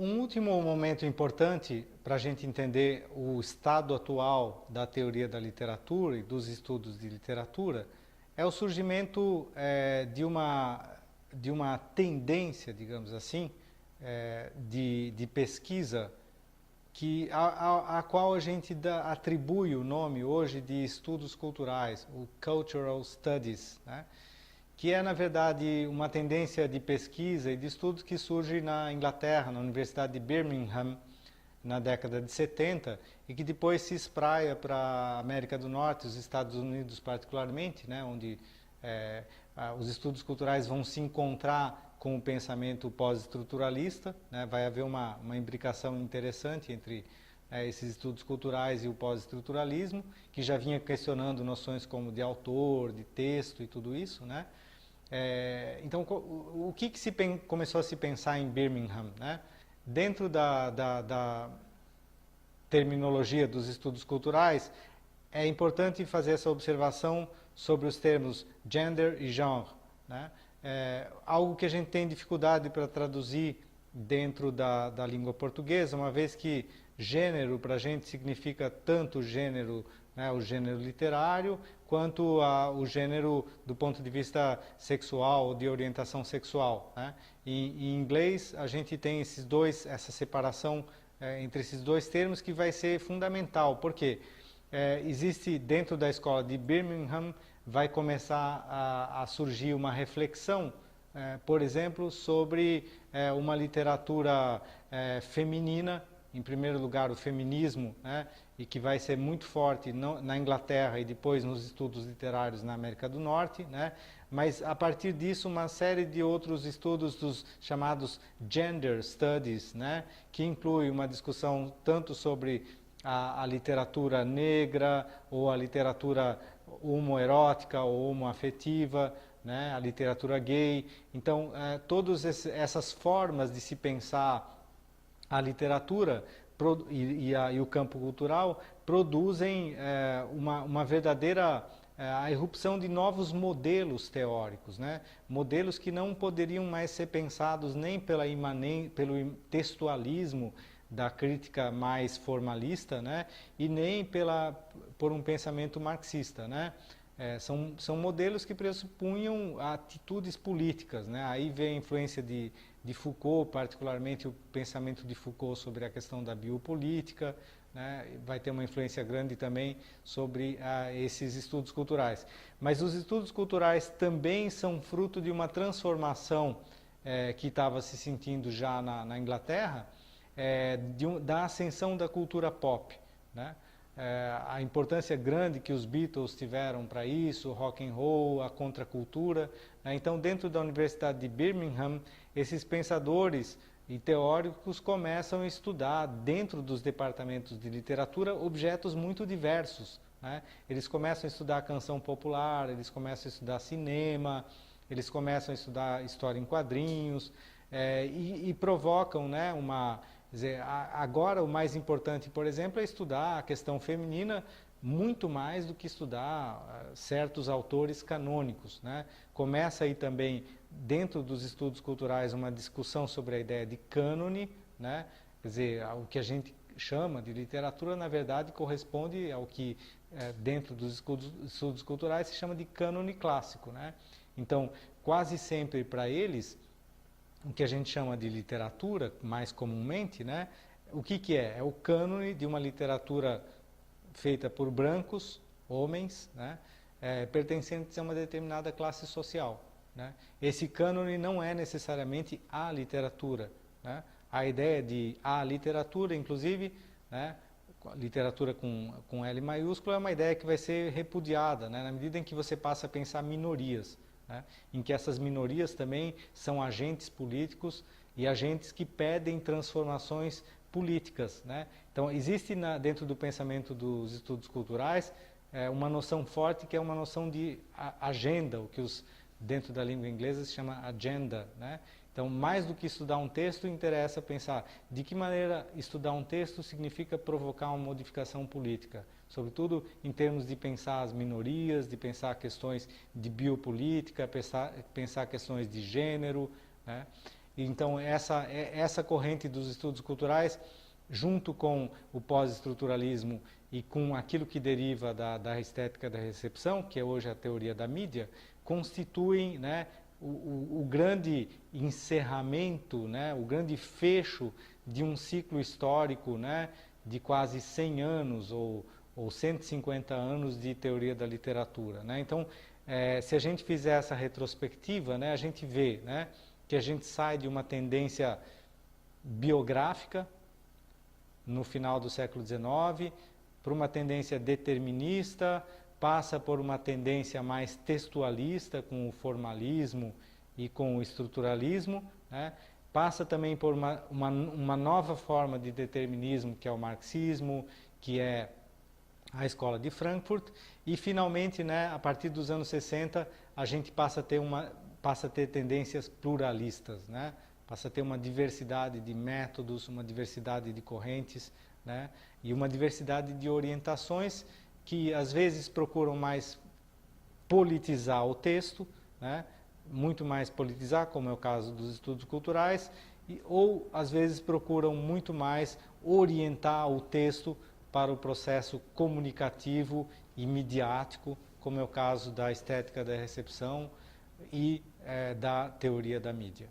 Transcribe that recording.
Um último momento importante para a gente entender o estado atual da teoria da literatura e dos estudos de literatura é o surgimento de uma tendência, digamos assim, de pesquisa a qual a gente atribui o nome hoje de estudos culturais, o Cultural Studies, né? Que é, na verdade, uma tendência de pesquisa e de estudos que surge na Inglaterra, na Universidade de Birmingham, na década de 70, e que depois se espraia para a América do Norte, os Estados Unidos particularmente, né, onde os estudos culturais vão se encontrar com o pensamento pós-estruturalista, né, vai haver uma imbricação interessante entre esses estudos culturais e o pós-estruturalismo, que já vinha questionando noções como de autor, de texto e tudo isso, né? Então, o que começou a se pensar em Birmingham, né? Dentro da terminologia dos estudos culturais, é importante fazer essa observação sobre os termos gender e genre, né? Algo que a gente tem dificuldade para traduzir dentro da língua portuguesa, uma vez que gênero para a gente significa tanto o gênero, né, o gênero literário, quanto o gênero do ponto de vista sexual ou de orientação sexual, né? Em inglês a gente tem essa separação entre esses dois termos que vai ser fundamental, porque existe dentro da escola de Birmingham vai começar a surgir uma reflexão, por exemplo, sobre uma literatura feminina, em primeiro lugar o feminismo, né, e que vai ser muito forte na Inglaterra e depois nos estudos literários na América do Norte, né, mas a partir disso uma série de outros estudos dos chamados gender studies, né, que inclui uma discussão tanto sobre a literatura negra ou a literatura homoerótica ou homoafetiva, né, a literatura gay. Então, todas essas formas de se pensar a literatura e o campo cultural produzem uma verdadeira a irrupção de novos modelos teóricos, né? Modelos que não poderiam mais ser pensados nem pelo textualismo da crítica mais formalista, né? E nem por um pensamento marxista, né? São modelos que pressupunham atitudes políticas, né? Aí vem a influência de Foucault, particularmente o pensamento de Foucault sobre a questão da biopolítica, né? Vai ter uma influência grande também sobre esses estudos culturais. Mas os estudos culturais também são fruto de uma transformação que estava se sentindo já na Inglaterra, da ascensão da cultura pop, né? A importância grande que os Beatles tiveram para isso, o rock and roll, a contracultura, né? Então, dentro da Universidade de Birmingham, esses pensadores e teóricos começam a estudar, dentro dos departamentos de literatura, objetos muito diversos, né? Eles começam a estudar canção popular, eles começam a estudar cinema, eles começam a estudar história em quadrinhos, e provocam, né, quer dizer, agora o mais importante, por exemplo, é estudar a questão feminina muito mais do que estudar certos autores canônicos, né? Começa aí também, dentro dos estudos culturais, uma discussão sobre a ideia de cânone, né? Quer dizer, o que a gente chama de literatura, na verdade, corresponde ao que, dentro dos estudos culturais, se chama de cânone clássico, né? Então, quase sempre para eles, o que a gente chama de literatura, mais comumente, né? O que é? É o cânone de uma literatura feita por brancos, homens, né? Pertencentes a uma determinada classe social, né? Esse cânone não é necessariamente a literatura, né? A ideia de a literatura, inclusive, né? Literatura com L maiúsculo, é uma ideia que vai ser repudiada, né? Na medida em que você passa a pensar minorias, né? Em que essas minorias também são agentes políticos e agentes que pedem transformações políticas, né? Então, existe dentro do pensamento dos estudos culturais uma noção forte que é uma noção de agenda, o que dentro da língua inglesa se chama agenda, né? Então, mais do que estudar um texto, interessa pensar de que maneira estudar um texto significa provocar uma modificação política, sobretudo em termos de pensar as minorias, de pensar questões de biopolítica, pensar questões de gênero, né? Então, essa corrente dos estudos culturais, junto com o pós-estruturalismo e com aquilo que deriva da estética da recepção, que é hoje a teoria da mídia, constituem, né, o grande encerramento, né, o grande fecho de um ciclo histórico, né, de quase 100 anos ou 150 anos de teoria da literatura, né? Então, se a gente fizer essa retrospectiva, né, a gente vê, né, que a gente sai de uma tendência biográfica no final do século XIX para uma tendência determinista, passa por uma tendência mais textualista com o formalismo e com o estruturalismo, né? Passa também por uma nova forma de determinismo, que é o marxismo, que é a escola de Frankfurt, e finalmente, né, a partir dos anos 60, a gente passa a ter tendências pluralistas, né? Passa a ter uma diversidade de métodos, uma diversidade de correntes, né? E uma diversidade de orientações que às vezes procuram mais politizar o texto, né? Muito mais politizar, como é o caso dos estudos culturais, ou às vezes procuram muito mais orientar o texto para o processo comunicativo e midiático, como é o caso da estética da recepção e da teoria da mídia.